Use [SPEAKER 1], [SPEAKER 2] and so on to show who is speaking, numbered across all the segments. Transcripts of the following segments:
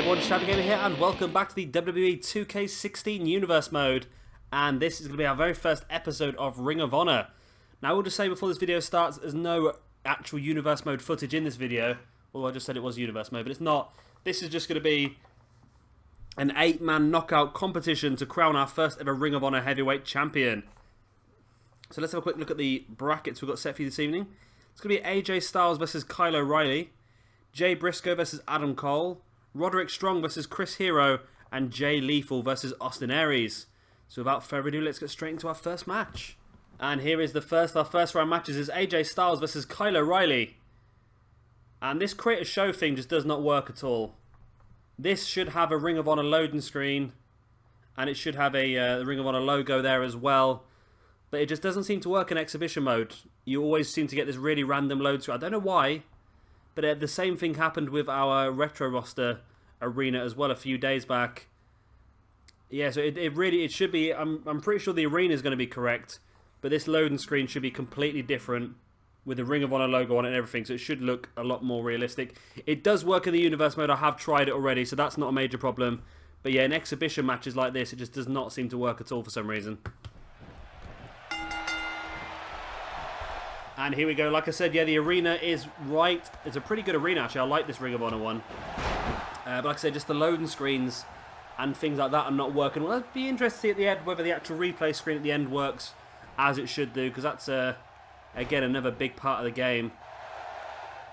[SPEAKER 1] Everyone, Shabby Gamer here, and welcome back to the WWE 2K16 Universe Mode. And this is going to be our very first episode of Ring of Honor. Now, I will just say before this video starts, there's no actual Universe Mode footage in this video. Although I just said it was Universe Mode, but it's not. This is just going to be an 8-man knockout competition to crown our first ever Ring of Honor Heavyweight Champion. So let's have a quick look at the brackets we've got set for you this evening. It's going to be AJ Styles versus Kyle O'Reilly, Jay Briscoe versus Adam Cole, Roderick Strong versus Chris Hero, and Jay Lethal versus Austin Aries. So without further ado, let's get straight into our first match. And here is our first round matches is AJ Styles versus Kyle O'Reilly. And this create a show thing just does not work at all. This should have a Ring of Honor loading screen, and it should have a Ring of Honor logo there as well. But it just doesn't seem to work in exhibition mode. You always seem to get this really random load screen. I don't know why. But the same thing happened with our retro roster arena as well a few days back. Yeah, so it should be. I'm pretty sure the arena is going to be correct, but this loading screen should be completely different with the Ring of Honor logo on it and everything. So it should look a lot more realistic. It does work in the universe mode. I have tried it already, so that's not a major problem. But yeah, in exhibition matches like this, it just does not seem to work at all for some reason. And here we go. Like I said, yeah, the arena is right. It's a pretty good arena, actually. I like this Ring of Honor one. But like I said, just the loading screens and things like that are not working. Well, it'd be interesting to see at the end whether the actual replay screen at the end works as it should do, because that's, again, another big part of the game.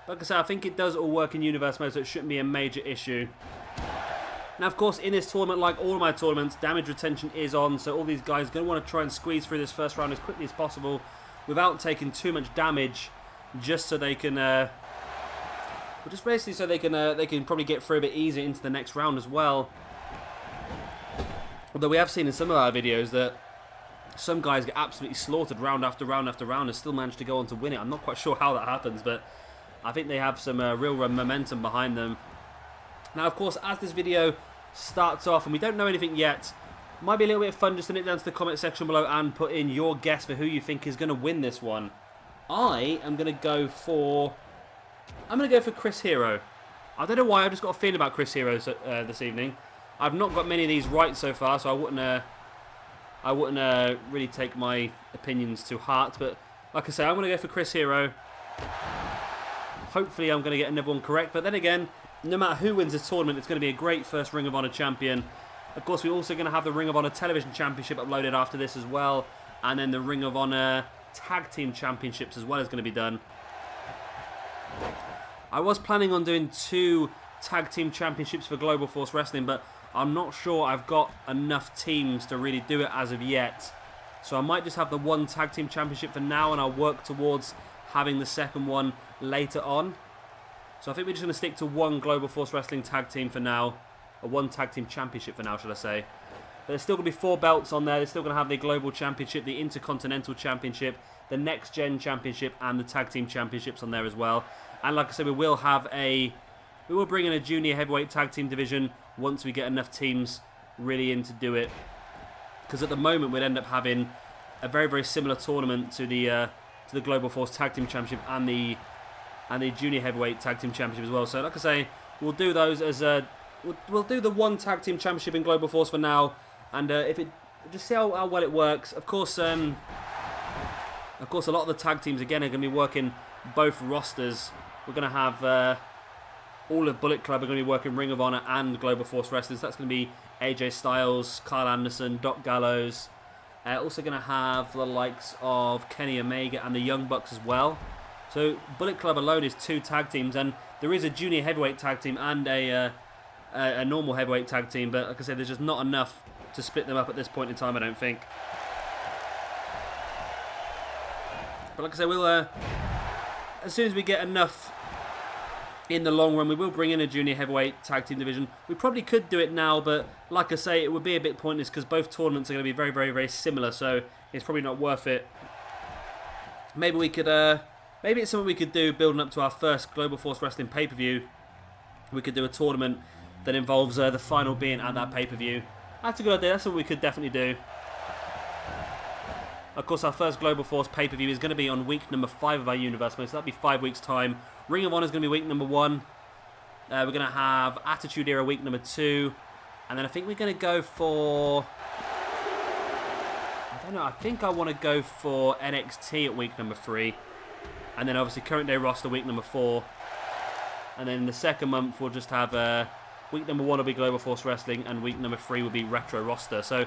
[SPEAKER 1] But like I said, I think it does all work in universe mode, so it shouldn't be a major issue. Now, of course, in this tournament, like all of my tournaments, damage retention is on, so all these guys are going to want to try and squeeze through this first round as quickly as possible, without taking too much damage, just so they can, just basically so they can probably get through a bit easier into the next round as well. Although we have seen in some of our videos that some guys get absolutely slaughtered round after round after round and still manage to go on to win it. I'm not quite sure how that happens, but I think they have some real momentum behind them. Now, of course, as this video starts off, and we don't know anything yet, might be a little bit of fun just to nip down to the comment section below and put in your guess for who you think is going to win this one. I am going to go for Chris Hero. I don't know why, I've just got a feeling about Chris Hero this evening. I've not got many of these right so far, so I wouldn't really take my opinions to heart. But like I say, I'm going to go for Chris Hero. Hopefully I'm going to get another one correct. But then again, no matter who wins this tournament, it's going to be a great first Ring of Honor champion. Of course, we're also going to have the Ring of Honor Television Championship uploaded after this as well. And then the Ring of Honor Tag Team Championships as well is going to be done. I was planning on doing 2 Tag Team Championships for Global Force Wrestling, but I'm not sure I've got enough teams to really do it as of yet. So I might just have the 1 Tag Team Championship for now, and I'll work towards having the second one later on. So I think we're just going to stick to 1 Global Force Wrestling Tag Team for now. Or 1 Tag Team Championship for now, should I say. But there's still going to be 4 belts on there. They're still going to have the Global Championship, the Intercontinental Championship, the Next Gen Championship, and the Tag Team Championships on there as well. And like I said, we will bring in a Junior Heavyweight Tag Team division once we get enough teams really in to do it. Because at the moment, we'd end up having a very, very similar tournament to the Global Force Tag Team Championship and the Junior Heavyweight Tag Team Championship as well. So like I say, we'll do those as We'll do the 1 Tag Team Championship in Global Force for now, and just see how well it works. Of course, a lot of the tag teams again are going to be working both rosters. We're going to have all of Bullet Club are going to be working Ring of Honor and Global Force Wrestlers. That's going to be AJ Styles, Kyle Anderson, Doc Gallows. Also going to have the likes of Kenny Omega and the Young Bucks as well. So Bullet Club alone is 2 tag teams, and there is a Junior Heavyweight Tag Team and a normal heavyweight tag team, but like I said, there's just not enough to split them up at this point in time, I don't think. But like I said, we'll as soon as we get enough in the long run, we will bring in a Junior Heavyweight Tag Team division. We probably could do it now, but like I say, it would be a bit pointless because both tournaments are going to be very, very, very similar, so it's probably not worth it. Maybe we could, maybe it's something we could do building up to our first Global Force Wrestling pay-per-view. We could do a tournament that involves the final being at that pay-per-view. That's a good idea. That's what we could definitely do. Of course, our first Global Force pay-per-view is going to be on week number 5 of our universe mode, so that'll be 5 weeks' time. Ring of Honor is going to be week number 1. We're going to have Attitude Era week number 2. And then I think we're going to go for... I don't know. I think I want to go for NXT at week number 3. And then obviously current day roster week number 4. And then in the second month we'll just have week number 1 will be Global Force Wrestling and week number 3 will be Retro Roster. So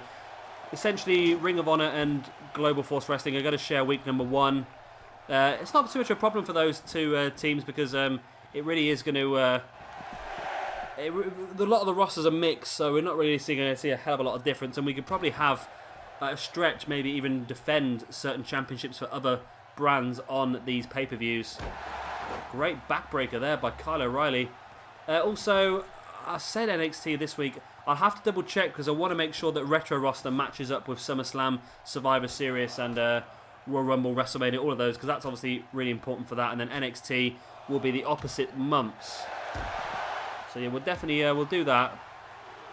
[SPEAKER 1] essentially Ring of Honor and Global Force Wrestling are going to share week number 1. It's not too much of a problem for those two teams because it really is going to... a lot of the rosters are mixed, so we're not really going to see a hell of a lot of difference, and we could probably have a stretch, maybe even defend certain championships for other brands on these pay-per-views. Great backbreaker there by Kyle O'Reilly. Also, I said NXT this week. I'll have to double check because I want to make sure that Retro Roster matches up with SummerSlam, Survivor Series, and Royal Rumble, WrestleMania, all of those, because that's obviously really important for that. And then NXT will be the opposite months. So yeah, we'll definitely we'll do that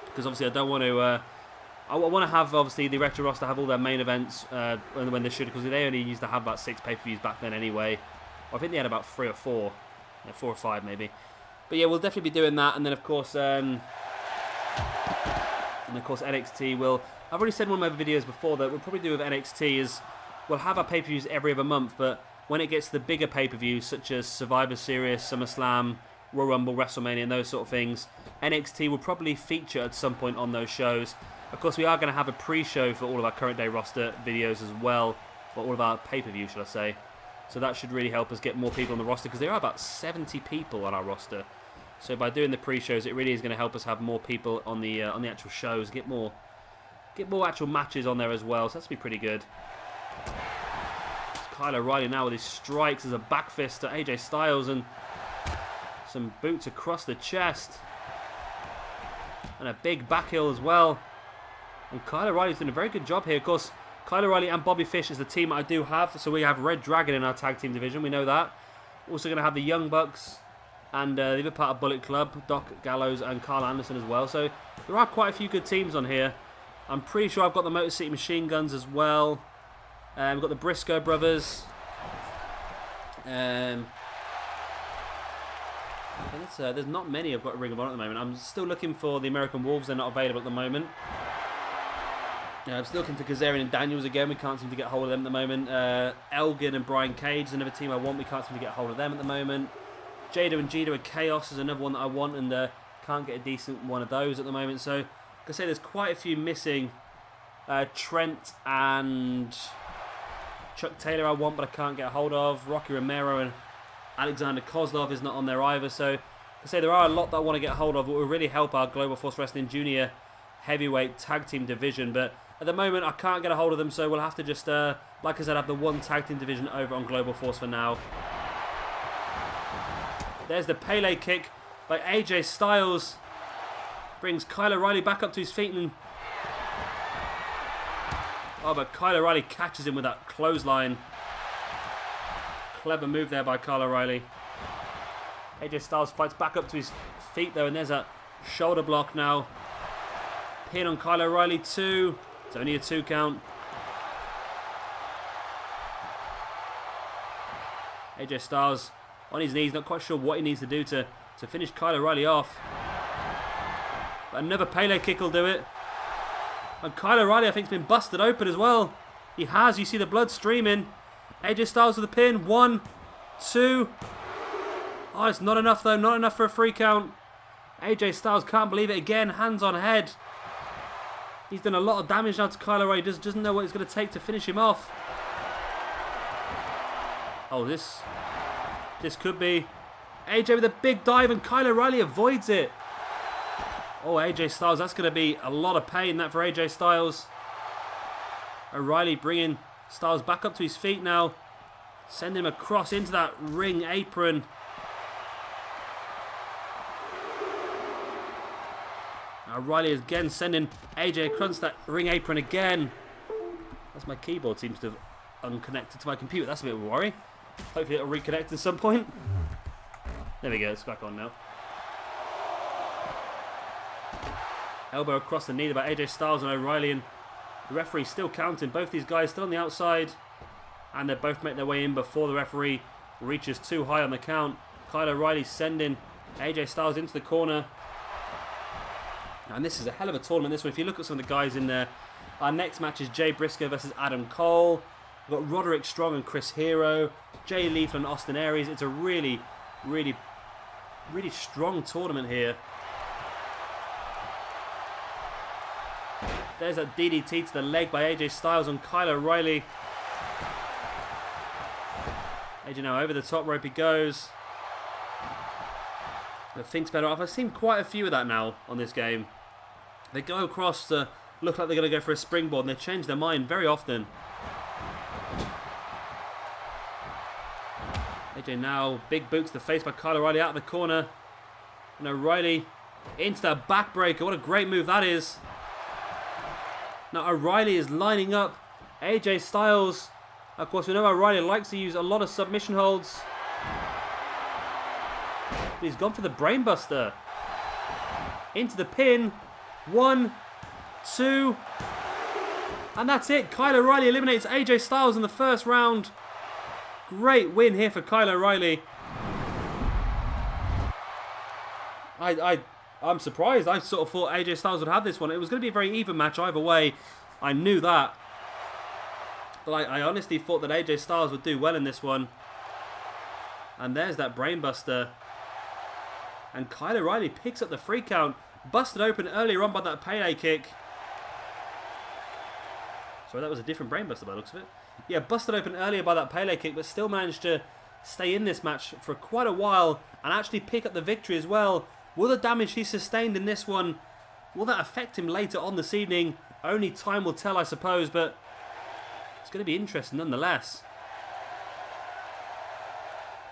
[SPEAKER 1] because obviously I don't want to. I want to have obviously the Retro Roster have all their main events when they should, because they only used to have about 6 pay-per-views back then anyway. I think they had about 3 or 4, 4 or 5 maybe. But yeah, we'll definitely be doing that, and then of course NXT will. I've already said in one of my videos before that we'll probably do with NXT is we'll have our pay-per-views every other month, but when it gets to the bigger pay-per-views such as Survivor Series, SummerSlam, Royal Rumble, WrestleMania, and those sort of things, NXT will probably feature at some point on those shows. Of course, we are going to have a pre-show for all of our current day roster videos as well, or all of our pay-per-view, should I say. So that should really help us get more people on the roster, because there are about 70 people on our roster. So by doing the pre-shows, it really is going to help us have more people on the actual shows, get more actual matches on there as well. So that's going to be pretty good. Kyle O'Reilly now with his strikes as a back fist to AJ Styles and some boots across the chest. And a big back heel as well. And Kyle O'Reilly's doing a very good job here. Of course, Kyle O'Reilly and Bobby Fish is the team I do have. So we have Red Dragon in our tag team division. We know that. Also going to have the Young Bucks and the other part of Bullet Club, Doc Gallows and Carl Anderson as well. So there are quite a few good teams on here. I'm pretty sure I've got the Motor City Machine Guns as well. We've got the Briscoe brothers. There's not many I've got a Ring of Honor at the moment. I'm still looking for the American Wolves. They're not available at the moment. I'm still looking for Kazarian and Daniels again. We can't seem to get hold of them at the moment. Elgin and Brian Cage is another team I want. We can't seem to get hold of them at the moment. Jado and Jito and Chaos is another one that I want, and can't get a decent one of those at the moment. So, like I say, there's quite a few missing. Trent and Chuck Taylor I want, but I can't get a hold of. Rocky Romero and Alexander Kozlov is not on there either. So, like I say, there are a lot that I want to get a hold of that will really help our Global Force Wrestling Junior Heavyweight Tag Team Division. But at the moment, I can't get a hold of them, so we'll have to just, like I said, have the one Tag Team Division over on Global Force for now. There's the Pele kick by AJ Styles. Brings Kyle O'Reilly back up to his feet. And oh, but Kyle O'Reilly catches him with that clothesline. Clever move there by Kyle O'Reilly. AJ Styles fights back up to his feet though, and there's a shoulder block now. Pin on Kyle O'Reilly 2. It's only a 2 count. AJ Styles on his knees, not quite sure what he needs to do to finish Kyle O'Reilly off. But another Pele kick will do it. And Kyle O'Reilly, I think, has been busted open as well. He has. You see the blood streaming. AJ Styles with the pin. 1, 2. Oh, it's not enough, though. Not enough for a 3 count. AJ Styles can't believe it again. Hands on head. He's done a lot of damage now to Kyle O'Reilly. He doesn't know what it's going to take to finish him off. Oh, this could be AJ with a big dive, and Kyle O'Reilly avoids it. Oh, AJ Styles, that's going to be a lot of pain, that, for AJ Styles. O'Reilly bringing Styles back up to his feet now. Send him across into that ring apron. O'Reilly is again sending AJ across that ring apron again. That's my keyboard seems to have unconnected to my computer. That's a bit of a worry. Hopefully it'll reconnect at some point. There we go, it's back on now. Elbow across the knee by AJ Styles and O'Reilly, and the referee still counting. Both these guys still on the outside, and they both make their way in before the referee reaches too high on the count. Kyle O'Reilly sending AJ Styles into the corner. And this is a hell of a tournament, this one. If you look at some of the guys in there, our next match is Jay Briscoe versus Adam Cole. We've got Roderick Strong and Chris Hero, Jay Lethal and Austin Aries. It's a really, really, really strong tournament here. There's that DDT to the leg by AJ Styles on Kyle O'Reilly. AJ now over the top rope he goes. But thinks better off. I've seen quite a few of that now on this game. They go across to look like they're going to go for a springboard and they change their mind very often. AJ now, big boot to the face by Kyle O'Reilly out of the corner. And O'Reilly into that backbreaker. What a great move that is. Now O'Reilly is lining up AJ Styles. Of course, we know O'Reilly likes to use a lot of submission holds. But he's gone for the brainbuster. Into the pin. 1, 2. And that's it. Kyle O'Reilly eliminates AJ Styles in the first round. Great win here for Kyle O'Reilly. I'm surprised. I sort of thought AJ Styles would have this one. It was going to be a very even match either way. I knew that. But I honestly thought that AJ Styles would do well in this one. And there's that brainbuster. And Kyle O'Reilly picks up the free count. Busted open earlier on by that Pele kick. Sorry, that was a different brainbuster by the looks of it. Yeah, busted open earlier by that Pele kick, but still managed to stay in this match for quite a while and actually pick up the victory as well. Will the damage he sustained in this one, will that affect him later on this evening? Only time will tell, I suppose, but it's going to be interesting nonetheless.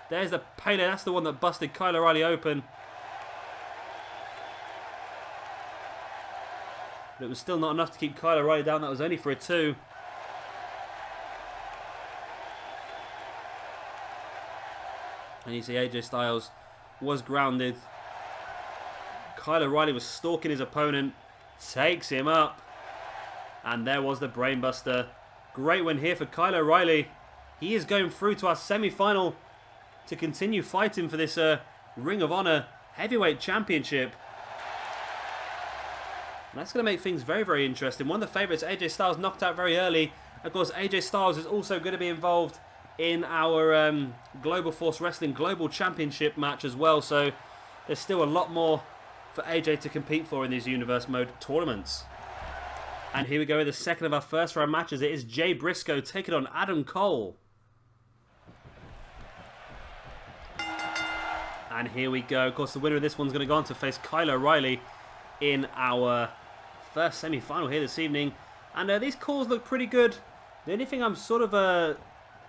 [SPEAKER 1] There's the Pele, that's the one that busted Kyle O'Reilly open. But it was still not enough to keep Kyle O'Reilly down. That was only for a 2. And you see AJ Styles was grounded. Kyle O'Reilly was stalking his opponent. Takes him up. And there was the brainbuster. Great win here for Kyle O'Reilly. He is going through to our semi-final to continue fighting for this Ring of Honor Heavyweight Championship. And that's going to make things very, very interesting. One of the favourites, AJ Styles, knocked out very early. Of course, AJ Styles is also going to be involved in our Global Force Wrestling Global Championship match as well. So there's still a lot more for AJ to compete for in these Universe Mode tournaments. And here we go with the second of our first round matches. It is Jay Briscoe taking on Adam Cole. And here we go. Of course, the winner of this one's going to go on to face Kyle O'Reilly in our first semi-final here this evening. And these calls look pretty good. The only thing I'm sort of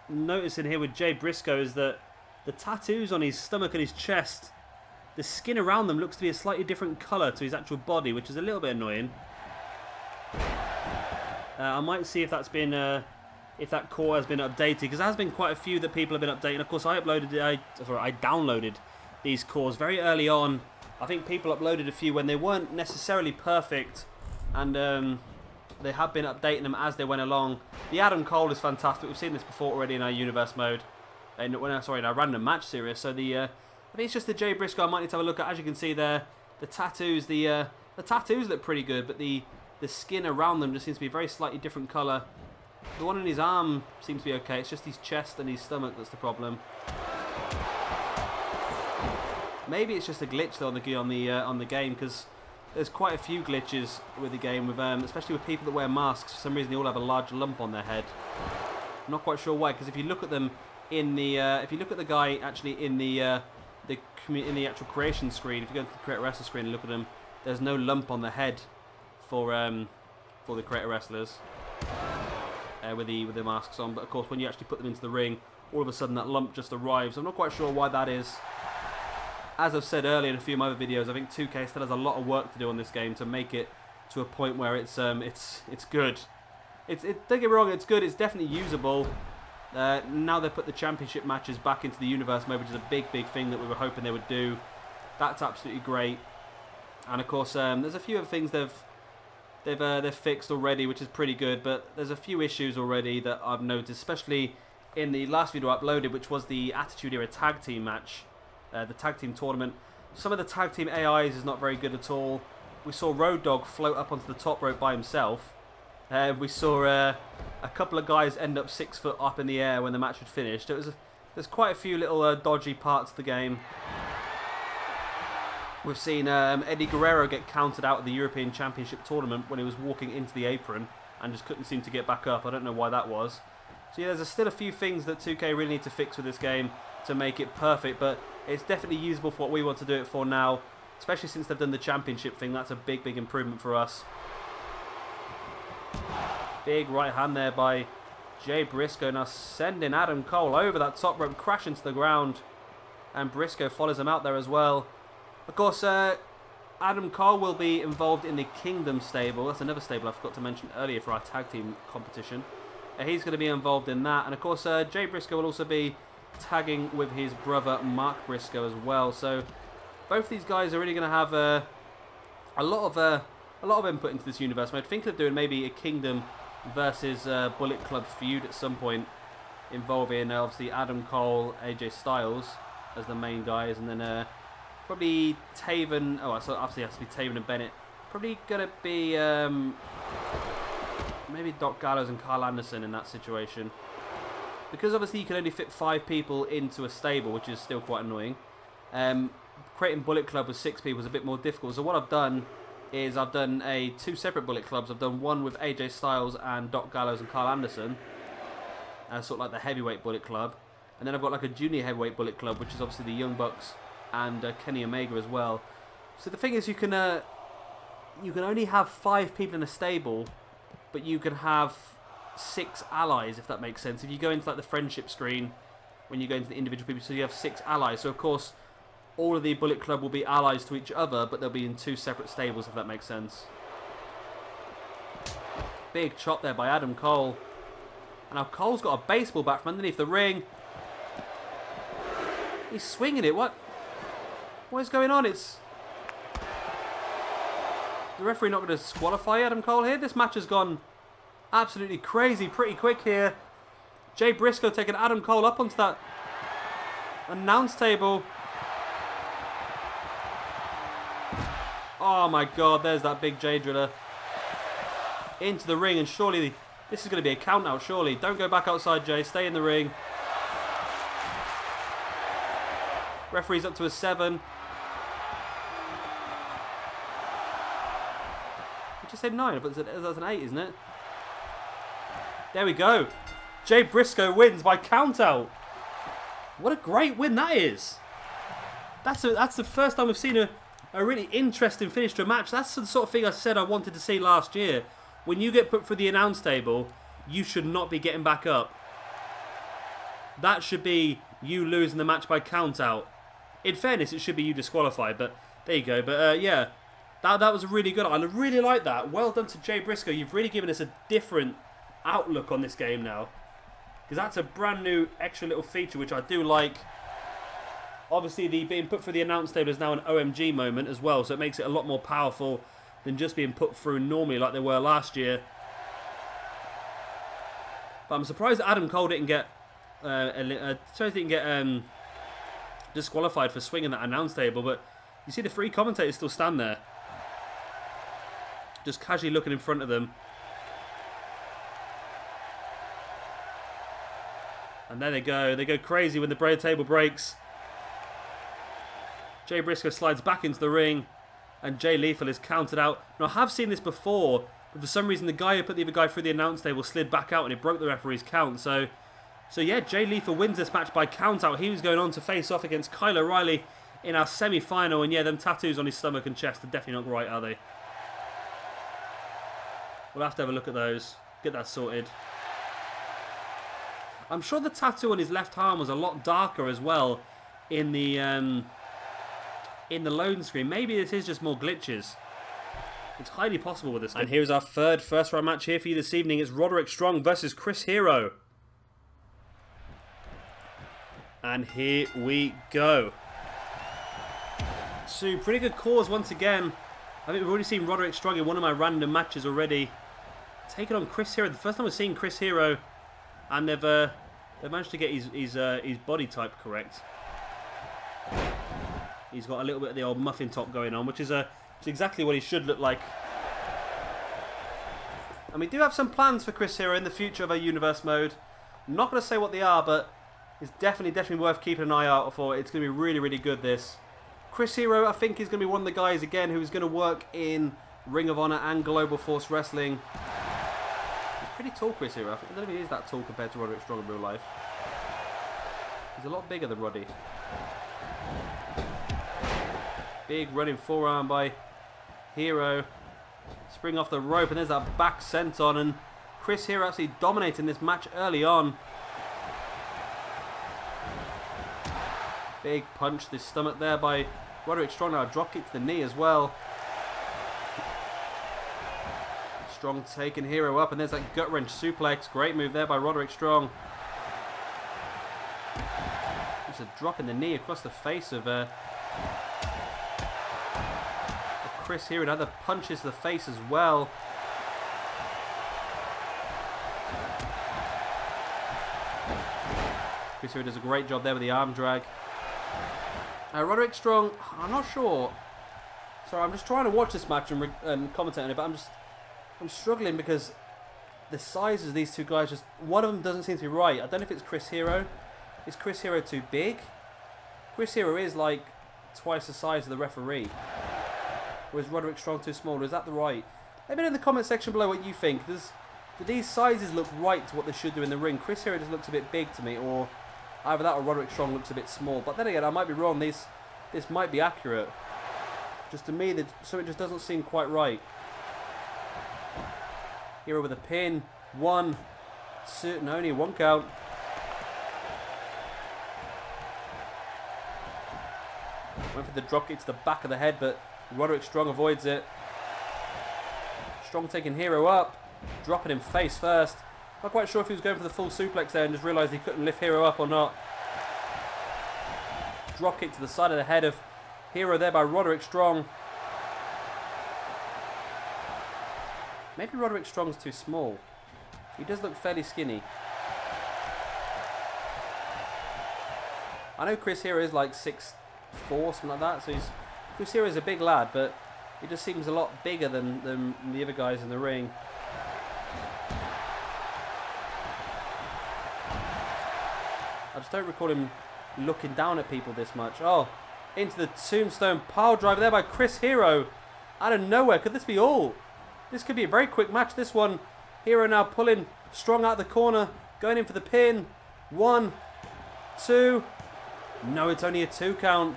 [SPEAKER 1] noticing here with Jay Briscoe is that the tattoos on his stomach and his chest, the skin around them looks to be a slightly different colour to his actual body, which is a little bit annoying. I might see if that's been if that core has been updated, because there has been quite a few that people have been updating. Of course, I downloaded these cores very early on. I think people uploaded a few when they weren't necessarily perfect, and they have been updating them as they went along. The Adam Cole is fantastic. We've seen this before already in our Universe Mode, in our random match series. So I think it's just the Jay Briscoe I might need to have a look at. As you can see there, the tattoos, the tattoos look pretty good, but the skin around them just seems to be a very slightly different colour. The one in his arm seems to be okay. It's just his chest and his stomach that's the problem. Maybe it's just a glitch though on the game, because there's quite a few glitches with the game, with especially with people that wear masks. For some reason, they all have a large lump on their head. I'm not quite sure why, because if you look at them in the if you look at the guy actually in the actual creation screen, if you go to the Creator Wrestler screen and look at them, there's no lump on the head for the Creator Wrestlers with the masks on. But of course, when you actually put them into the ring, all of a sudden that lump just arrives. I'm not quite sure why that is. As I've said earlier in a few of my other videos, I think 2K still has a lot of work to do on this game to make it to a point where it's good. Don't get me wrong, it's good. It's definitely usable. Now they put the championship matches back into the Universe Mode, which is a big thing that we were hoping they would do. That's absolutely great. And of course, there's a few other things they've fixed already, which is pretty good. But there's a few issues already that I've noticed, especially in the last video I uploaded, which was the Attitude Era Tag Team match. The tag team tournament. Some of the tag team AIs is not very good at all. We saw Road Dogg float up onto the top rope by himself. We saw a couple of guys end up 6 foot up in the air when the match had finished. There's quite a few little dodgy parts of the game. We've seen Eddie Guerrero get counted out of the European Championship tournament when he was walking into the apron and just couldn't seem to get back up. I don't know why that was. So yeah, there's still a few things that 2K really need to fix with this game to make it perfect, but it's definitely usable for what we want to do it for now, especially since they've done the championship thing. That's a big, big improvement for us. Big right hand there by Jay Briscoe, now sending Adam Cole over that top rope, crashing to the ground, and Briscoe follows him out there as well. Of course, Adam Cole will be involved in the Kingdom stable. That's another stable I forgot to mention earlier for our tag team competition. He's going to be involved in that. And of course, Jay Briscoe will also be tagging with his brother Mark Briscoe as well. So both these guys are really going to have a lot of input into this universe. I think of doing maybe a Kingdom versus Bullet Club feud at some point, involving obviously Adam Cole, AJ Styles as the main guys, and then probably Taven. Oh, so obviously it has to be Taven and Bennett. Probably gonna be maybe Doc Gallows and Carl Anderson in that situation, because obviously you can only fit 5 people into a stable, which is still quite annoying. Creating Bullet Club with 6 people is a bit more difficult. So what I've done is I've done 2 separate Bullet Clubs. I've done one with AJ Styles and Doc Gallows and Carl Anderson, sort of like the heavyweight Bullet Club, and then I've got like a junior heavyweight Bullet Club, which is obviously the Young Bucks and Kenny Omega as well. So the thing is, you can only have 5 people in a stable, but you can have 6 allies, if that makes sense. If you go into like the friendship screen, when you go into the individual people, so you have 6 allies. So of course, all of the Bullet Club will be allies to each other, but they'll be in 2 separate stables, if that makes sense. Big chop there by Adam Cole. And now Cole's got a baseball bat from underneath the ring. He's swinging it. What is going on? It's the referee not going to disqualify Adam Cole here. This match has gone absolutely crazy pretty quick here. Jay Briscoe taking Adam Cole up onto that announce table. Oh my god, there's that big Jay Driller into the ring, and surely this is going to be a count out, surely. Don't go back outside, Jay. Stay in the ring. Referee's up to a 7. I just said 9, but that's an 8, isn't it? There we go. Jay Briscoe wins by count out. What a great win that is. That's the first time we've seen a really interesting finish to a match. That's the sort of thing I said I wanted to see last year. When you get put through the announce table, you should not be getting back up. That should be you losing the match by count out. In fairness, it should be you disqualified, but there you go. But yeah, that was really good. I really like that. Well done to Jay Briscoe. You've really given us a different outlook on this game now, because that's a brand new extra little feature which I do like. Obviously, the being put through the announce table is now an OMG moment as well, so it makes it a lot more powerful than just being put through normally like they were last year. But I'm surprised that Adam Cole didn't get disqualified for swinging that announce table. But you see the 3 commentators still stand there, just casually looking in front of them. And there they go. They go crazy when the braid table breaks. Jay Briscoe slides back into the ring, and Jay Lethal is counted out. Now, I have seen this before, but for some reason the guy who put the other guy through the announce table slid back out and it broke the referee's count. So yeah, Jay Lethal wins this match by count out. He was going on to face off against Kyle O'Reilly in our semi-final, and yeah, them tattoos on his stomach and chest are definitely not right, are they? We'll have to have a look at those. Get that sorted. I'm sure the tattoo on his left arm was a lot darker as well in the loading screen. Maybe this is just more glitches. It's highly possible with this game. And here's our third first round match here for you this evening. It's Roderick Strong versus Chris Hero. And here we go. 2 pretty good calls once again. I think we've already seen Roderick Strong in one of my random matches already. Taking on Chris Hero. The first time we've seen Chris Hero, and they've managed to get his body type correct. He's got a little bit of the old muffin top going on, which is exactly what he should look like. And we do have some plans for Chris Hero in the future of our universe mode. I'm not going to say what they are, but it's definitely worth keeping an eye out for. It's going to be really, really good, this. Chris Hero, I think, is going to be one of the guys, again, who's going to work in Ring of Honor and Global Force Wrestling. He's pretty tall, Chris Hero. I don't know if he is that tall compared to Roderick Strong in real life. He's a lot bigger than Roddy. Big running forearm by Hero. Spring off the rope, and there's that back senton, and Chris Hero actually dominating this match early on. Big punch to the stomach there by Roderick Strong. Now a drop kick to the knee as well. Strong taking Hero up, and there's that gut wrench suplex. Great move there by Roderick Strong. Just a drop in the knee across the face of Chris Hero. Another punches to the face as well. Chris Hero does a great job there with the arm drag. Roderick Strong, I'm not sure. Sorry, I'm just trying to watch this match and commentate on it, but I'm struggling because the sizes of these two guys, just one of them doesn't seem to be right. I don't know if it's Chris Hero. Is Chris Hero too big? Chris Hero is like twice the size of the referee. Or is Roderick Strong too small? Or is that the right? Let me know in the comment section below what you think. Do these sizes look right to what they should do in the ring? Chris Hero just looks a bit big to me, or either that or Roderick Strong looks a bit small. But then again, I might be wrong. This might be accurate. Just to me, so it just doesn't seem quite right. Hero with a pin. 1, 2, no, only 1 count. Went for the dropkick to the back of the head, but Roderick Strong avoids it. Strong taking Hero up, dropping him face first. Not quite sure if he was going for the full suplex there and just realised he couldn't lift Hero up or not. Dropkick to the side of the head of Hero there by Roderick Strong. Maybe Roderick Strong's too small. He does look fairly skinny. I know Chris Hero is like 6'4", something like that, so Chris Hero is a big lad, but he just seems a lot bigger than the other guys in the ring. I just don't recall him looking down at people this much. Oh, into the tombstone pile driver there by Chris Hero. Out of nowhere. Could this be all? This could be a very quick match, this one. Hero now pulling Strong out of the corner. Going in for the pin. 1, 2. No, it's only a 2 count.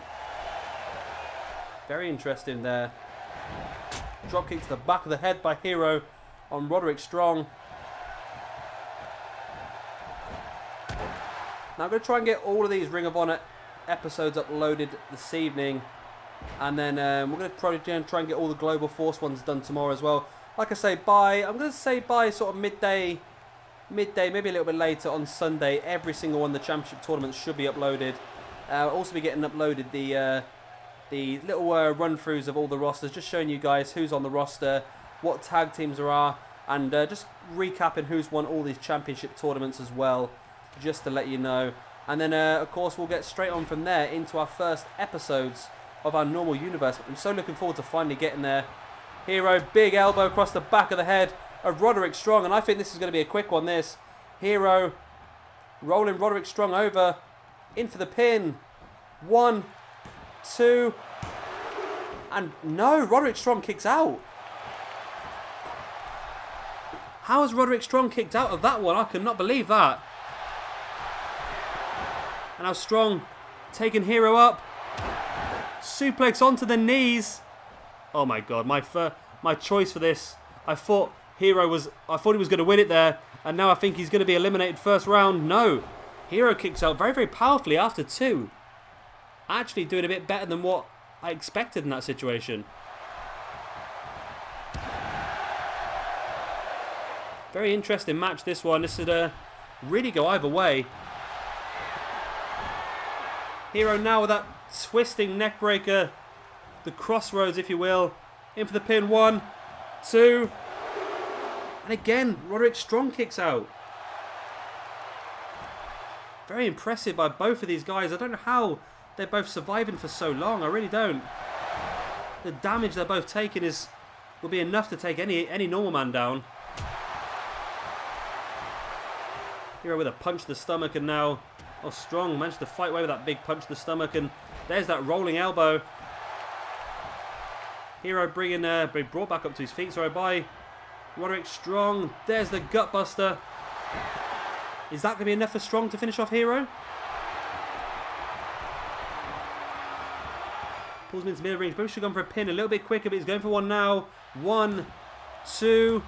[SPEAKER 1] Very interesting there. Dropkick to the back of the head by Hero on Roderick Strong. Now I'm going to try and get all of these Ring of Honor episodes uploaded this evening. And then we're going to probably try and get all the Global Force ones done tomorrow as well. Like I say, I'm going to say by sort of midday, maybe a little bit later on Sunday, every single one of the championship tournaments should be uploaded. I'll also be getting uploaded the little run-throughs of all the rosters, just showing you guys who's on the roster, what tag teams there are, and just recapping who's won all these championship tournaments as well, just to let you know. And then, of course, we'll get straight on from there into our first episodes of our normal universe. I'm so looking forward to finally getting there. Hero, big elbow across the back of the head of Roderick Strong, and I think this is going to be a quick one, this. Hero rolling Roderick Strong over, in for the pin. 1, 2, and no, Roderick Strong kicks out. How has Roderick Strong kicked out of that one? I could not believe that. And now Strong taking Hero up. Suplex onto the knees. Oh my god, my choice for this. I thought he was going to win it there, and now I think he's going to be eliminated first round. No. Hero kicks out very, very powerfully after 2. Actually doing a bit better than what I expected in that situation. Very interesting match, this one. This would really go either way. Hero now with that twisting neck breaker. The crossroads, if you will. In for the pin. 1, 2. And again, Roderick Strong kicks out. Very impressive by both of these guys. I don't know how they're both surviving for so long. I really don't. The damage they're both taking will be enough to take any normal man down. Hero with a punch to the stomach, and now Strong managed to fight away with that big punch to the stomach, and there's that rolling elbow. Hero being brought back up to his feet, sorry, by Roderick Strong. There's the gutbuster. Is that going to be enough for Strong to finish off Hero? Pulls him into middle range. Maybe should have gone for a pin a little bit quicker, but he's going for one now. 1, 2.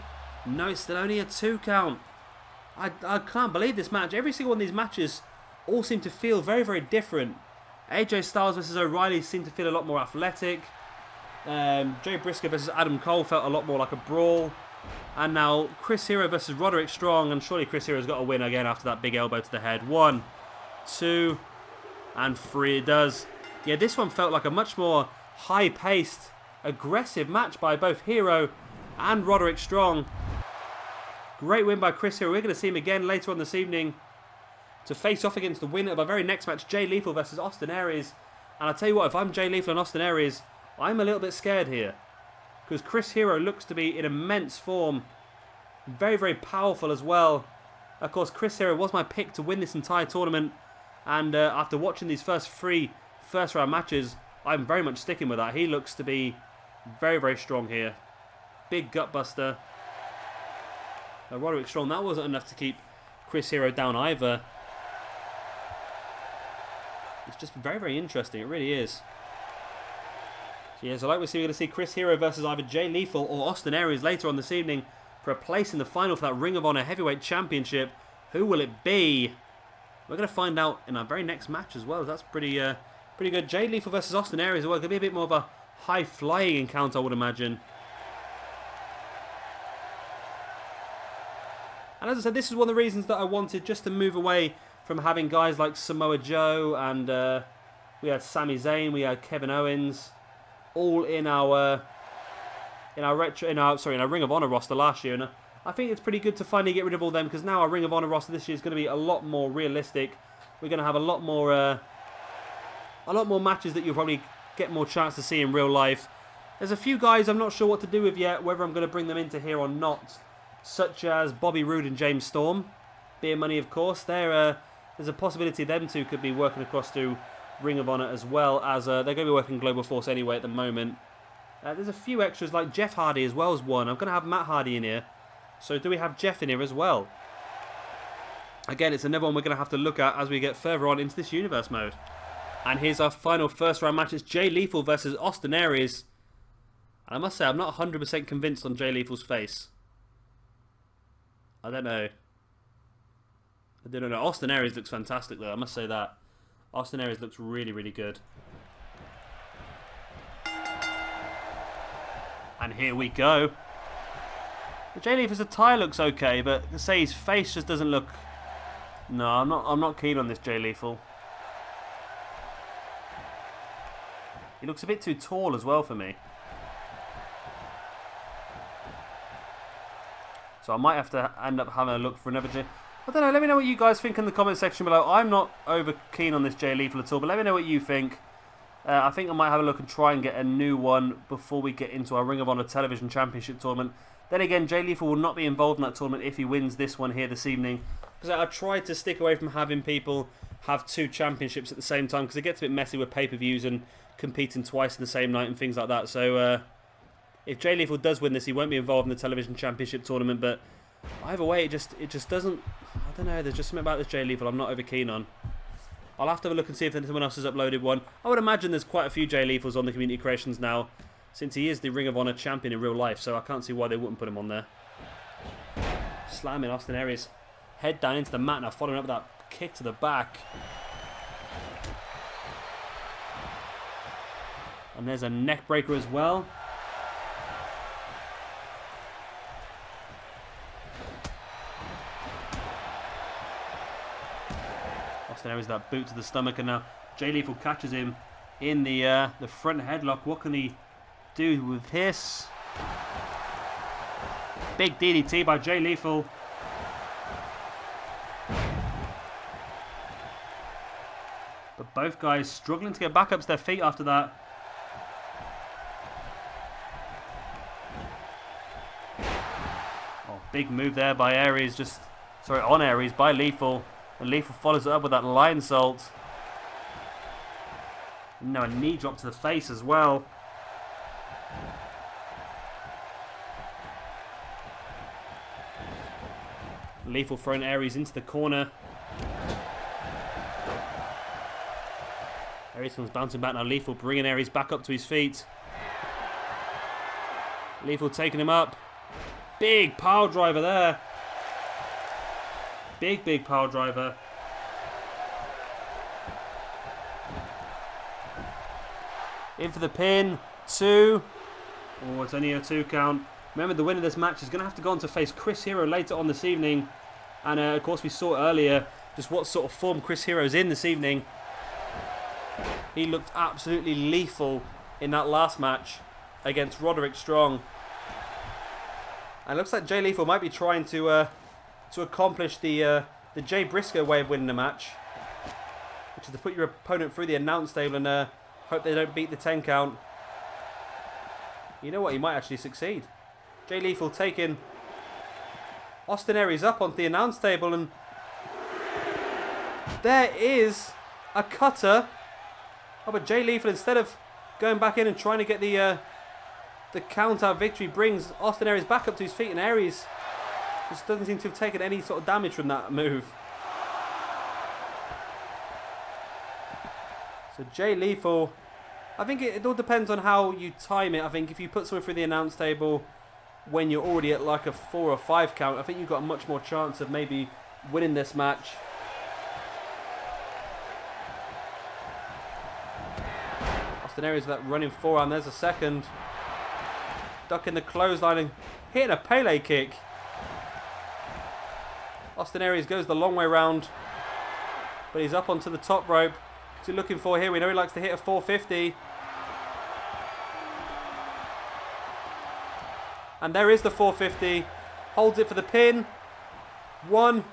[SPEAKER 1] No, it's still only a 2 count. I can't believe this match. Every single one of these matches all seem to feel very, very different. AJ Styles versus O'Reilly seemed to feel a lot more athletic. Jay Briscoe versus Adam Cole felt a lot more like a brawl. And now Chris Hero versus Roderick Strong. And surely Chris Hero's got to win again after that big elbow to the head. 1, 2, and 3 it does. Yeah, this one felt like a much more high-paced, aggressive match by both Hero and Roderick Strong. Great win by Chris Hero. We're going to see him again later on this evening to face off against the winner of our very next match, Jay Lethal versus Austin Aries. And I'll tell you what, if I'm Jay Lethal and Austin Aries, I'm a little bit scared here. Because Chris Hero looks to be in immense form. Very, very powerful as well. Of course, Chris Hero was my pick to win this entire tournament. And after watching these first 3 first-round matches, I'm very much sticking with that. He looks to be very, very strong here. Big gutbuster. Roderick Strong, that wasn't enough to keep Chris Hero down either. It's just very, very interesting. It really is. So yeah, so like we see, we're going to see Chris Hero versus either Jay Lethal or Austin Aries later on this evening for a place in the final for that Ring of Honor Heavyweight Championship. Who will it be? We're going to find out in our very next match as well. That's pretty good. Jay Lethal versus Austin Aries as well. It's going to be a bit more of a high-flying encounter, I would imagine. And as I said, this is one of the reasons that I wanted just to move away from having guys like Samoa Joe and we had Sami Zayn, we had Kevin Owens, all in our Ring of Honor roster last year. And I think it's pretty good to finally get rid of all them, because now our Ring of Honor roster this year is going to be a lot more realistic. We're going to have a lot more matches that you'll probably get more chance to see in real life. There's a few guys I'm not sure what to do with yet, whether I'm going to bring them into here or not, such as Bobby Roode and James Storm. Beer Money, of course. There's a possibility them two could be working across to Ring of Honor, as well as they're going to be working Global Force anyway at the moment. There's a few extras like Jeff Hardy as well as one. I'm going to have Matt Hardy in here. So do we have Jeff in here as well? Again, it's another one we're going to have to look at as we get further on into this universe mode. And here's our final first round match. It's Jay Lethal versus Austin Aries. And I must say, I'm not 100% convinced on Jay Lethal's face. I don't know. Austin Aries looks fantastic though, I must say that. Austin Aries looks really, really good. And here we go. Jay Lethal's attire looks okay, but to say his face just doesn't look... No, I'm not keen on this Jay Lethal. He looks a bit too tall as well for me. So I might have to end up having a look for another Jay... I don't know, let me know what you guys think in the comment section below. I'm not over keen on this Jay Lethal at all, but let me know what you think. I think I might have a look and try and get a new one before we get into our Ring of Honor Television Championship tournament. Then again, Jay Lethal will not be involved in that tournament if he wins this one here this evening. Because I tried to stick away from having people have 2 championships at the same time, because it gets a bit messy with pay-per-views and competing twice in the same night and things like that. So if Jay Lethal does win this, he won't be involved in the Television Championship tournament, but either way, it just doesn't... I don't know, there's just something about this Jay Lethal I'm not over keen on. I'll have to have a look and see if anyone else has uploaded one. I would imagine there's quite a few Jay Lethals on the Community Creations now, since he is the Ring of Honor champion in real life, so I can't see why they wouldn't put him on there. Slamming Austin Aries. Head down into the mat now, following up with that kick to the back. And there's a neck breaker as well. Austin Aries, that boot to the stomach, and now Jay Lethal catches him in the front headlock. What can he do with this? Big DDT by Jay Lethal. But Both guys struggling to get back up to their feet after that. Oh, big move there by Aries. On Aries by Lethal. And Lethal follows it up with that lion salt. And now a knee drop to the face as well. Lethal throwing Aries into the corner. Aries comes bouncing back now. Lethal bringing Aries back up to his feet. Lethal taking him up. Big power driver there. Big power driver. In for the pin. 2. Oh, it's only a 2 count. Remember, the winner of this match is going to have to go on to face Chris Hero later on this evening. And of course, we saw earlier just what sort of form Chris Hero's in this evening. He looked absolutely lethal in that last match against Roderick Strong. And it looks like Jay Lethal might be trying to accomplish the Jay Briscoe way of winning the match, which is to put your opponent through the announce table and hope they don't beat the 10 count. You know what? He might actually succeed. Jay Lethal taking Austin Aries up onto the announce table, and there is a cutter. Oh, but Jay Lethal, instead of going back in and trying to get the count-out victory, brings Austin Aries back up to his feet, and Aries just doesn't seem to have taken any sort of damage from that move. So Jay Lethal, I think it all depends on how you time it. I think if you put someone through the announce table when you're already at like a 4 or 5 count, I think you've got a much more chance of maybe winning this match. Austin Aries with that running forearm. There's a second. Ducking the clothesline and hitting a Pele kick. Austin Aries goes the long way round, but he's up onto the top rope. What's he looking for here? We know he likes to hit a 450. And there is the 450. Holds it for the pin. 1,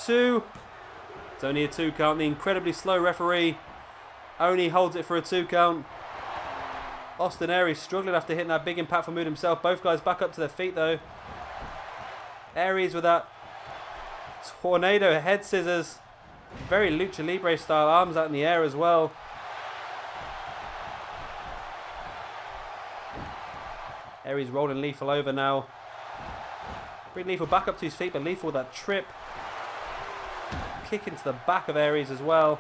[SPEAKER 1] 2. It's only a 2 count. The incredibly slow referee only holds it for a 2 count. Austin Aries struggling after hitting that big impactful move himself. Both guys back up to their feet though. Aries with that tornado head scissors. Very Lucha Libre style. Arms out in the air as well. Aries rolling Lethal over now. Bring Lethal back up to his feet, but Lethal with that trip. Kick into the back of Aries as well.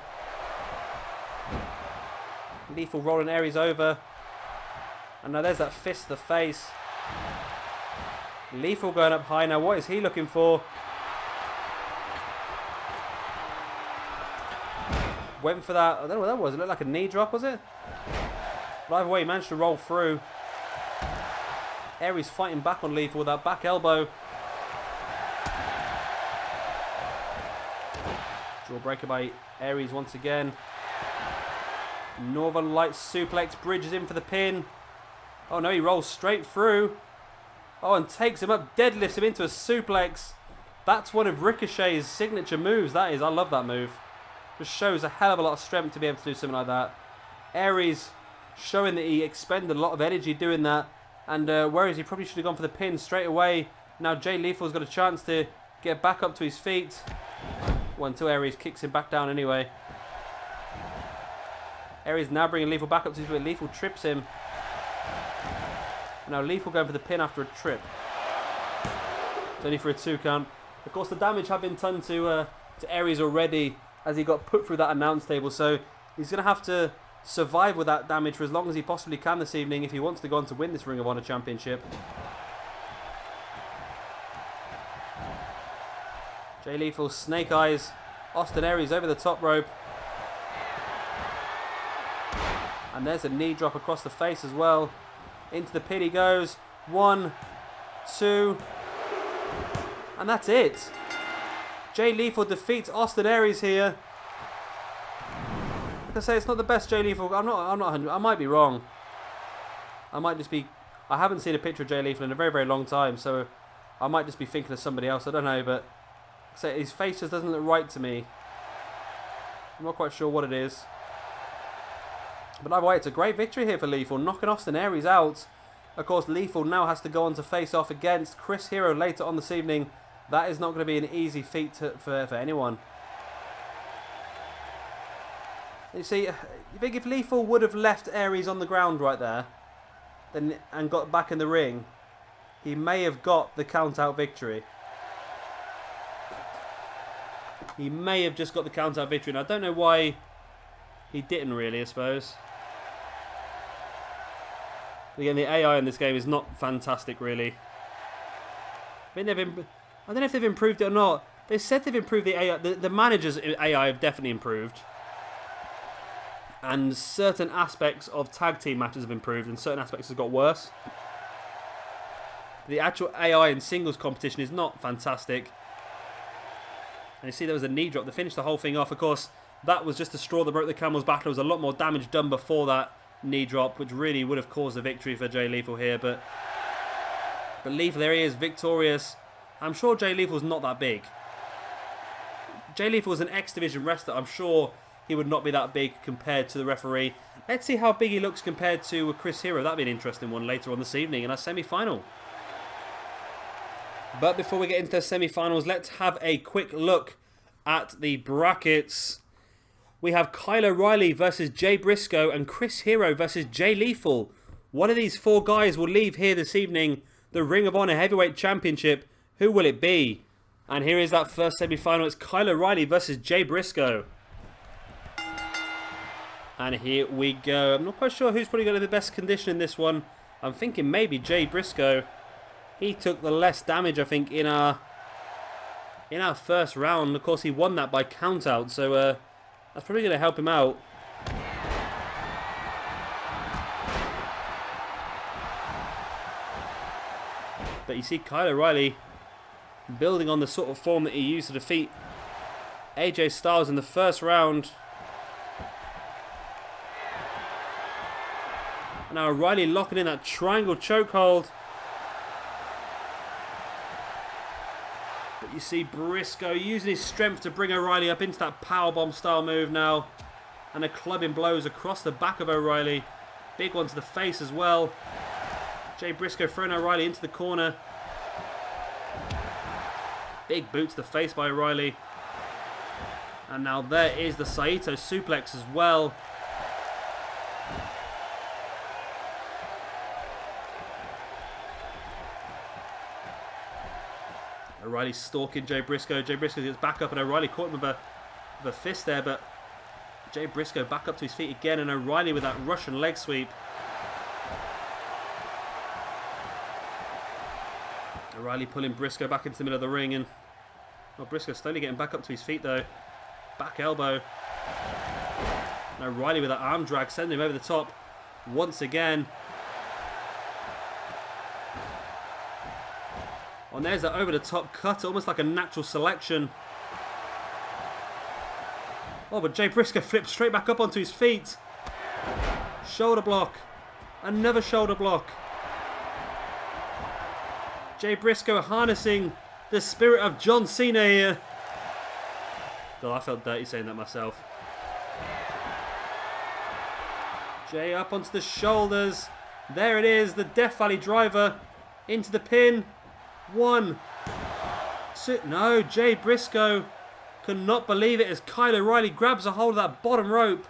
[SPEAKER 1] Lethal rolling Aries over. And now there's that fist to the face. Lethal going up high. Now what is he looking for? Went for that. I don't know what that was. It looked like a knee drop, was it? But either way, he managed to roll through. Aries fighting back on Lethal with that back elbow. Jawbreaker by Aries once again. Northern Lights suplex, bridges in for the pin. Oh no, he rolls straight through. Oh, and takes him up, deadlifts him into a suplex. That's one of Ricochet's signature moves, that is. I love that move. Just shows a hell of a lot of strength to be able to do something like that. Aries showing that he expended a lot of energy doing that. And whereas he probably should have gone for the pin straight away. Now Jay Lethal's got a chance to get back up to his feet. Well, until Aries kicks him back down anyway. Aries now bringing Lethal back up to his feet. Lethal trips him. And now Lethal going for the pin after a trip. It's only for a 2 count. Of course, the damage had been done to Aries already as he got put through that announce table. So he's going to have to survive with that damage for as long as he possibly can this evening if he wants to go on to win this Ring of Honor Championship. Jay Lethal, Snake Eyes, Austin Aries over the top rope. And there's a knee drop across the face as well. Into the pit he goes. 1, 2. And that's it. Jay Lethal defeats Austin Aries here. Like I say, it's not the best Jay Lethal. I'm not 100. I might be wrong. I might just be. I haven't seen a picture of Jay Lethal in a very, very long time, so I might just be thinking of somebody else. I don't know, but say his face just doesn't look right to me. I'm not quite sure what it is. But either way, it's a great victory here for Lethal, knocking Austin Aries out. Of course, Lethal now has to go on to face off against Chris Hero later on this evening. That is not going to be an easy feat for anyone. You see, you think if Lethal would have left Aries on the ground right there and got back in the ring, he may have got the count-out victory. He may have just got the count-out victory. And I don't know why he didn't really, I suppose. Again, the AI in this game is not fantastic, really. I don't know if they've improved it or not. They said they've improved the AI. The manager's AI have definitely improved. And certain aspects of tag team matches have improved, and certain aspects have got worse. The actual AI in singles competition is not fantastic. And you see there was a knee drop that finished the whole thing off. Of course, that was just a straw that broke the camel's back. There was a lot more damage done before that knee drop, which really would have caused a victory for Jay Lethal here. But Lethal, there he is, victorious. I'm sure Jay Lethal's not that big. Jay Lethal was an X Division wrestler. I'm sure he would not be that big compared to the referee. Let's see how big he looks compared to Chris Hero. That'd be an interesting one later on this evening in our semi-final. But before we get into the semi-finals, let's have a quick look at the brackets. We have Kyle O'Reilly versus Jay Briscoe and Chris Hero versus Jay Lethal. One of these four guys will leave here this evening the Ring of Honor Heavyweight Championship. Who will it be? And here is that first semi-final. It's Kyle O'Reilly versus Jay Briscoe. And here we go. I'm not quite sure who's probably got the best condition in this one. I'm thinking maybe Jay Briscoe. He took the less damage, I think, in our first round. Of course, he won that by count-out, so that's probably going to help him out. But you see Kyle O'Reilly building on the sort of form that he used to defeat AJ Styles in the first round. And now O'Reilly locking in that triangle chokehold. But you see Briscoe using his strength to bring O'Reilly up into that powerbomb style move now. And a clubbing blows across the back of O'Reilly. Big one to the face as well. Jay Briscoe throwing O'Reilly into the corner. Big boot to the face by O'Reilly. And now there is the Saito suplex as well. O'Reilly stalking Jay Briscoe. Jay Briscoe gets back up and O'Reilly caught him with a fist there, but Jay Briscoe back up to his feet again and O'Reilly with that Russian leg sweep. O'Reilly pulling Briscoe back into the middle of the ring, and Briscoe slowly getting back up to his feet though. Back elbow. And O'Reilly with that arm drag, sending him over the top once again. And there's that over the top cut, almost like a natural selection. Oh, but Jay Briscoe flips straight back up onto his feet. Shoulder block. Another shoulder block. Jay Briscoe harnessing the spirit of John Cena here. God, I felt dirty saying that myself. Jay up onto the shoulders. There it is, the Death Valley driver into the pin. 1, 2. No, Jay Briscoe could not believe it as Kyle O'Reilly grabs a hold of that bottom rope.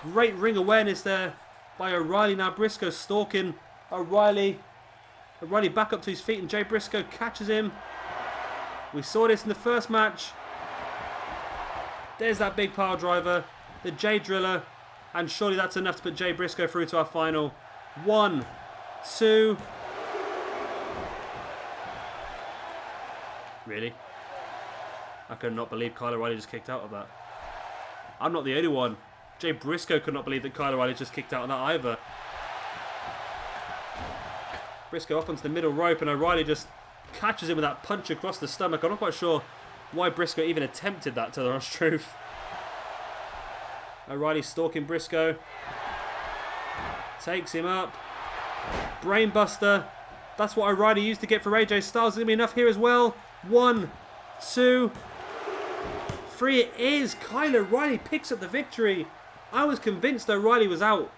[SPEAKER 1] Great ring awareness there by O'Reilly. Now Briscoe stalking O'Reilly. O'Reilly back up to his feet and Jay Briscoe catches him. We saw this in the first match. There's that big power driver, the Jay Driller, and surely that's enough to put Jay Briscoe through to our final. 1, 2. Really? I could not believe Kyle O'Reilly just kicked out of that. I'm not the only one. Jay Briscoe could not believe that Kyle O'Reilly just kicked out of that either. Briscoe up onto the middle rope and O'Reilly just catches him with that punch across the stomach. I'm not quite sure why Briscoe even attempted that, to the honest truth. O'Reilly stalking Briscoe. Takes him up. Brainbuster. That's what O'Reilly used to get for AJ Styles. Is going to be enough here as well. 1, 2, 3 it is. Kyle O'Reilly picks up the victory. I was convinced O'Reilly was out.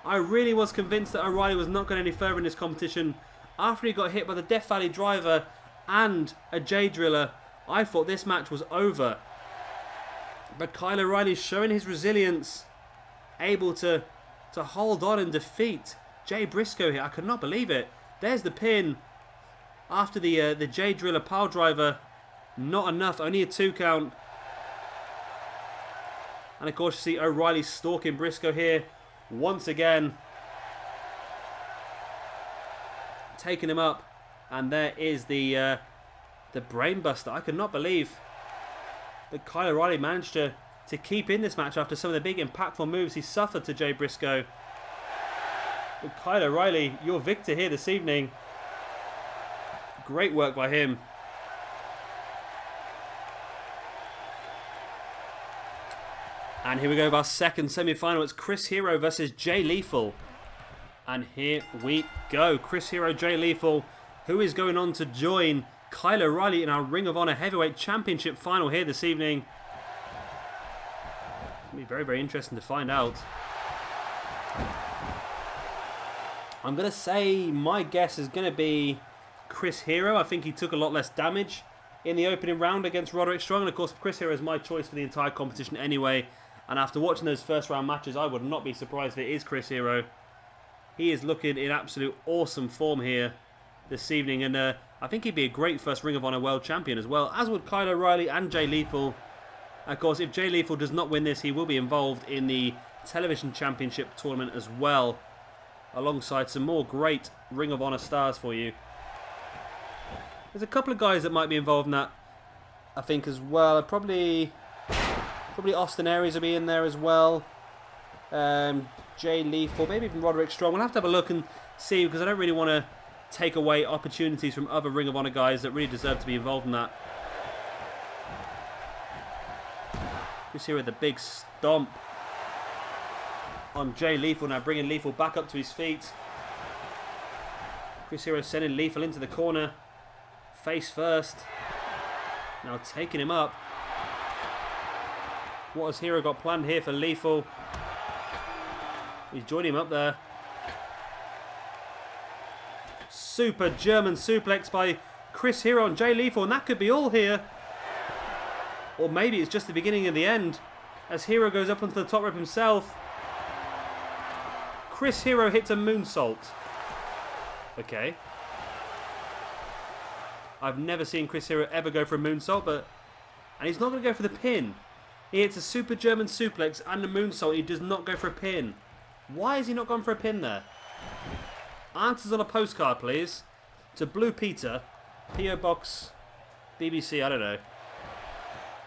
[SPEAKER 1] I really was convinced that O'Reilly was not going any further in this competition. After he got hit by the Death Valley driver and a J Driller, I thought this match was over. But Kyle O'Reilly showing his resilience, able to hold on and defeat Jay Briscoe here. I could not believe it. There's the pin after the J Driller pile driver. Not enough, only a 2 count. And of course you see O'Reilly stalking Briscoe here once again. Taking him up. And there is the brainbuster. I could not believe that Kyle O'Reilly managed to keep in this match after some of the big impactful moves he suffered to Jay Briscoe. But Kyle O'Reilly, your victor here this evening. Great work by him. And here we go with our second semi-final. It's Chris Hero versus Jay Lethal. And here we go. Chris Hero, Jay Lethal, who is going on to join Kyle O'Reilly in our Ring of Honor Heavyweight Championship final here this evening. It'll be very, very interesting to find out. I'm going to say my guess is going to be Chris Hero. I think he took a lot less damage in the opening round against Roderick Strong. And of course, Chris Hero is my choice for the entire competition anyway. And after watching those first round matches, I would not be surprised if it is Chris Hero. He is looking in absolute awesome form here this evening. And I think he'd be a great first Ring of Honor World Champion as well, as would Kyle O'Reilly and Jay Lethal. Of course, if Jay Lethal does not win this, he will be involved in the Television Championship tournament as well, alongside some more great Ring of Honor stars for you. There's a couple of guys that might be involved in that, I think, as well. Probably Austin Aries will be in there as well. Jay Lethal, maybe even Roderick Strong. We'll have to have a look and see, because I don't really want to take away opportunities from other Ring of Honor guys that really deserve to be involved in that. Just here with the big stomp on Jay Lethal, now bringing Lethal back up to his feet. Chris Hero sending Lethal into the corner, face first. Now taking him up. What has Hero got planned here for Lethal? He's joining him up there. Super German suplex by Chris Hero on Jay Lethal, and that could be all here. Or maybe it's just the beginning of the end, as Hero goes up onto the top rope himself. Chris Hero hits a moonsault. Okay. I've never seen Chris Hero ever go for a moonsault, and he's not going to go for the pin. He hits a super German suplex and a moonsault. He does not go for a pin. Why has he not gone for a pin there? Answers on a postcard, please. To Blue Peter, P.O. Box, BBC, I don't know.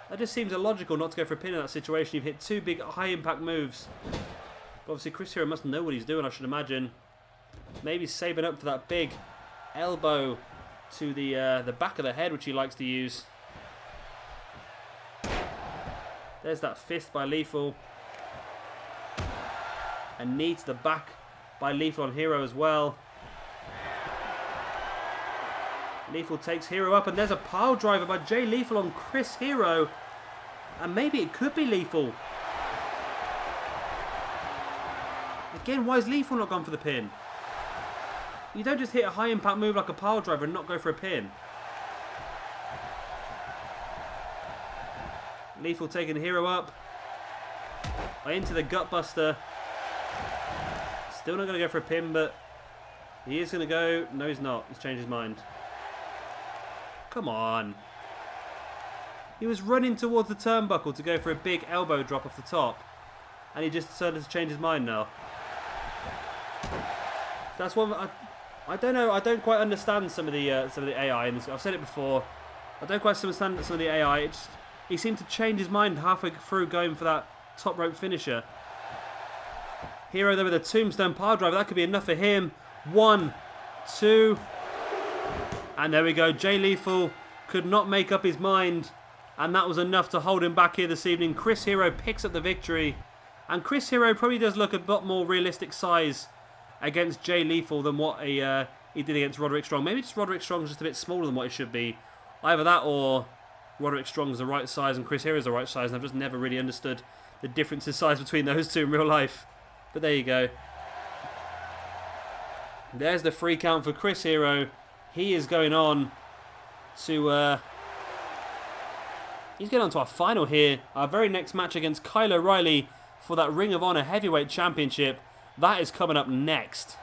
[SPEAKER 1] That just seems illogical not to go for a pin in that situation. You've hit 2 big high-impact moves. But obviously, Chris Hero must know what he's doing, I should imagine. Maybe saving up for that big elbow to the back of the head, which he likes to use. There's that fist by Lethal. And knee to the back by Lethal on Hero as well. Lethal takes Hero up, and there's a pile driver by Jay Lethal on Chris Hero. And maybe it could be Lethal. Again, why is Lethal not gone for the pin? You don't just hit a high impact move like a pile driver and not go for a pin. Lethal taking Hero up. Into the gutbuster. Still not going to go for a pin, but he is going to go. No, he's not. He's changed his mind. Come on. He was running towards the turnbuckle to go for a big elbow drop off the top, and he just decided to change his mind now. That's one. I don't know. I don't quite understand some of the AI in this. I've said it before. I don't quite understand some of the AI. He seemed to change his mind halfway through going for that top rope finisher. Hero there with a tombstone pile driver. That could be enough for him. 1, 2. And there we go. Jay Lethal could not make up his mind. And that was enough to hold him back here this evening. Chris Hero picks up the victory. And Chris Hero probably does look a lot more realistic size against Jay Lethal than what he did against Roderick Strong. Maybe just Roderick Strong's just a bit smaller than what he should be. Either that or Roderick Strong is the right size and Chris Hero is the right size, and I've just never really understood the difference in size between those two in real life. But there you go. There's the free count for Chris Hero. He is going on to... he's getting on to our final here. Our very next match against Kyle O'Reilly for that Ring of Honor Heavyweight Championship. That is coming up next.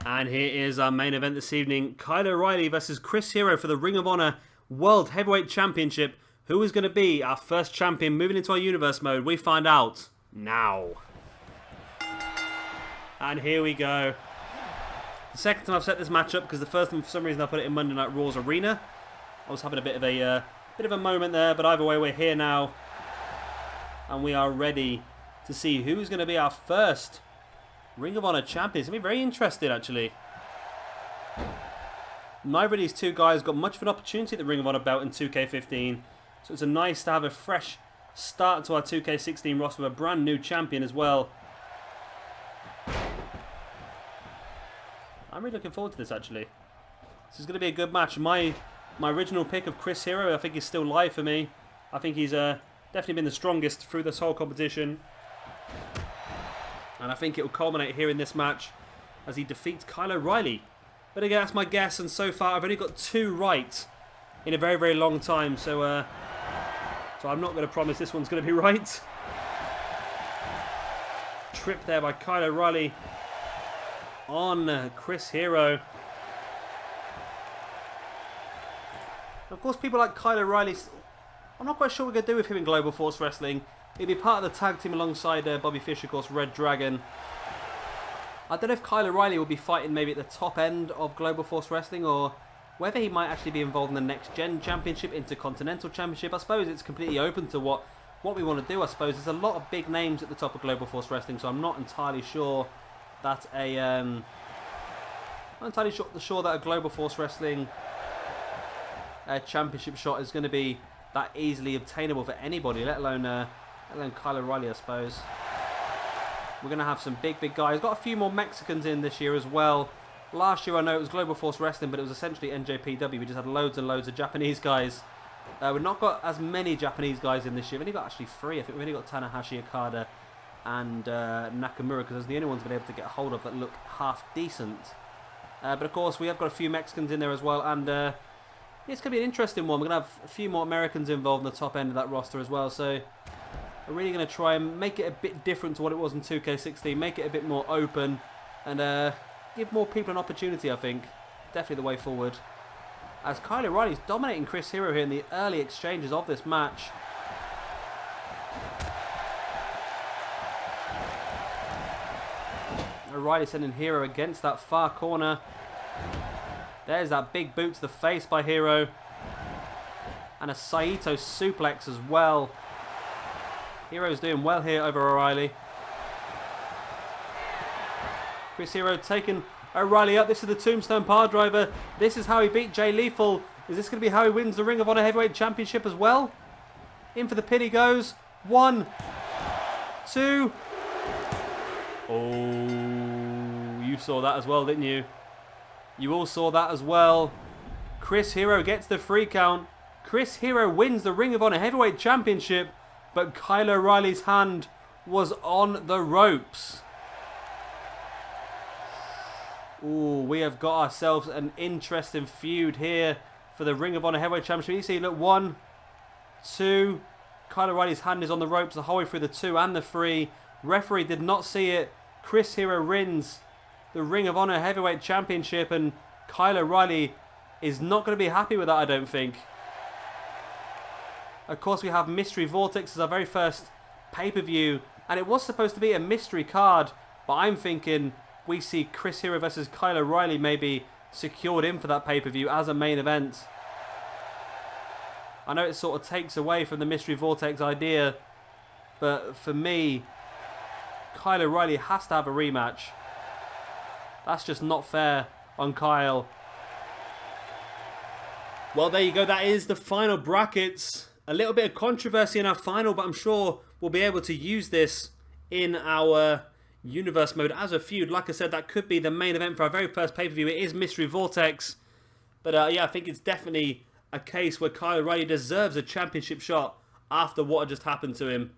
[SPEAKER 1] And here is our main event this evening. Kyle O'Reilly versus Chris Hero for the Ring of Honor World Heavyweight Championship. Who is going to be our first champion moving into our universe mode? We find out now. And here we go. The second time I've set this match up, because the first time for some reason I put it in Monday Night Raw's Arena. I was having a bit of a moment there, but either way we're here now. And we are ready to see who's going to be our first Ring of Honor champion. It's going to be very interesting, actually. Neither of these two guys got much of an opportunity at the Ring of Honor belt in 2K15. So it's nice to have a fresh start to our 2K16 roster with a brand new champion as well. I'm really looking forward to this, actually. This is going to be a good match. My original pick of Chris Hero, I think he's still live for me. I think he's definitely been the strongest through this whole competition. And I think it will culminate here in this match as he defeats Kyle O'Reilly. But again, that's my guess, and so far I've only got 2 right in a very, very long time. So I'm not going to promise this one's going to be right. Trip there by Kyle O'Reilly on Chris Hero. Of course, people like Kyle O'Reilly, I'm not quite sure what we're going to do with him in Global Force Wrestling. He'll be part of the tag team alongside Bobby Fish, of course, Red Dragon. I don't know if Kyle O'Reilly will be fighting maybe at the top end of Global Force Wrestling, or whether he might actually be involved in the Next Gen Championship, Intercontinental Championship. I suppose it's completely open to what we want to do, I suppose. There's a lot of big names at the top of Global Force Wrestling, so I'm not entirely sure that a Global Force Wrestling championship shot is going to be that easily obtainable for anybody, let alone Kyle O'Reilly, I suppose. We're going to have some big guys. Got a few more Mexicans in this year as well. Last year I know it was Global Force Wrestling, but it was essentially NJPW. We just had loads and loads of Japanese guys. We've not got as many Japanese guys in this year. We've only got actually 3. I think we've only got Tanahashi, Okada and Nakamura, because those are the only ones we've been able to get a hold of that look half decent. But of course we have got a few Mexicans in there as well, and it's going to be an interesting one. We're going to have a few more Americans involved in the top end of that roster as well, so we're really going to try and make it a bit different to what it was in 2K16, make it a bit more open, and give more people an opportunity, I think. Definitely the way forward. As Kyle O'Reilly's dominating Chris Hero here in the early exchanges of this match. O'Reilly sending Hero against that far corner. There's that big boot to the face by Hero. And a Saito suplex as well. Hero's doing well here over O'Reilly. Chris Hero taking O'Reilly up. This is the Tombstone Power Driver. This is how he beat Jay Lethal. Is this going to be how he wins the Ring of Honor Heavyweight Championship as well? In for the pin he goes. 1, 2. Oh, you saw that as well, didn't you? You all saw that as well. Chris Hero gets the free count. Chris Hero wins the Ring of Honor Heavyweight Championship, but Kyle O'Reilly's hand was on the ropes. Ooh, we have got ourselves an interesting feud here for the Ring of Honor Heavyweight Championship. You see, look, 1, 2. Kyle O'Reilly's hand is on the ropes the whole way through the 2 and the 3. Referee did not see it. Chris Hero wins the Ring of Honor Heavyweight Championship, and Kyle O'Reilly is not going to be happy with that, I don't think. Of course, we have Mystery Vortex as our very first pay-per-view, and it was supposed to be a mystery card, but I'm thinking we see Chris Hero versus Kyle O'Reilly maybe secured in for that pay-per-view as a main event. I know it sort of takes away from the Mystery Vortex idea, but for me, Kyle O'Reilly has to have a rematch. That's just not fair on Kyle. Well, there you go. That is the final brackets. A little bit of controversy in our final, but I'm sure we'll be able to use this in our Universe mode as a feud. Like I said, that could be the main event for our very first pay-per-view. It is Mystery Vortex. But yeah, I think it's definitely a case where Kyle O'Reilly deserves a championship shot after what had just happened to him.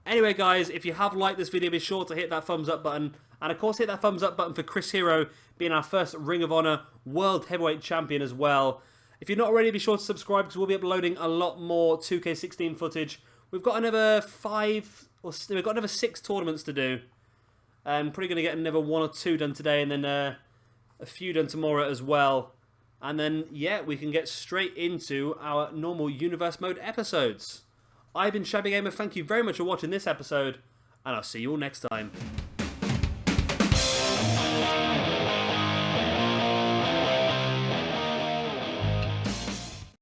[SPEAKER 1] Anyway, guys, if you have liked this video, be sure to hit that thumbs up button. And of course, hit that thumbs up button for Chris Hero being our first Ring of Honor World Heavyweight Champion as well. If you're not already, be sure to subscribe because we'll be uploading a lot more 2K16 footage. We've got another 6 tournaments to do. I'm probably going to get another 1 or 2 done today and then a few done tomorrow as well. And then, yeah, we can get straight into our normal Universe Mode episodes. I've been Shabby Gamer. Thank you very much for watching this episode, and I'll see you all next time.